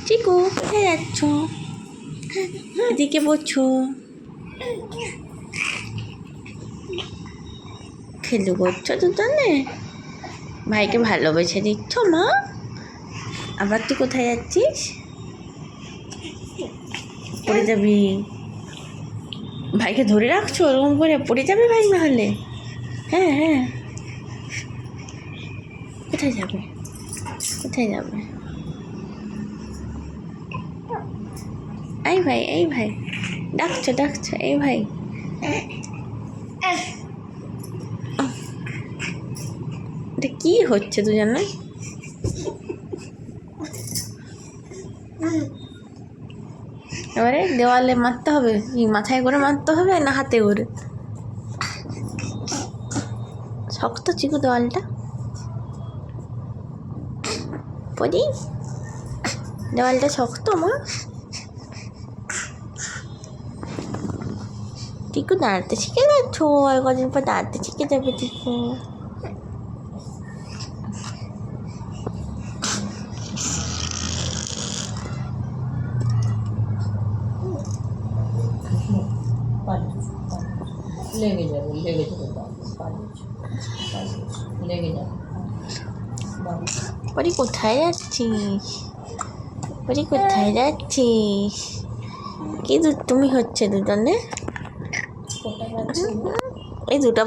চিকু কোথায় যাচ্ছ? এদিকে বলছো খেলু করছো দুজনে? ভাইকে ভালোবেসে দিচ্ছ মা? আবার তুই কোথায় যাচ্ছিস? পড়ে যাবি। ভাইকে ধরে রাখছো ওরকম করে, পড়ে যাবে ভাই নাহলে। হ্যাঁ হ্যাঁ, কোথায় যাবে? কোথায় যাবে? এই ভাই, এই ভাই, ডাকছো ডাকছো, এই ভাই। এটা কি হচ্ছে দুজনে? এবারে দেওয়ালে মারতে হবে, কি মাথায় করে মারতে হবে না হাতে করে? শক্ত চিকু দেওয়ালটা। পড়ি, দেওয়ালটা শক্ত মা। টিকু দাঁড়াতে শিখে যাচ্ছো, আর কদিন পর দাঁড়াতে শিখে যাবে টিকু। লেগে যাবে লেগে যাবে। পরি কোথায় যাচ্ছিস? পরি কোথায় যাচ্ছিস? কি তুমি হচ্ছে দুজনে? এই দুটা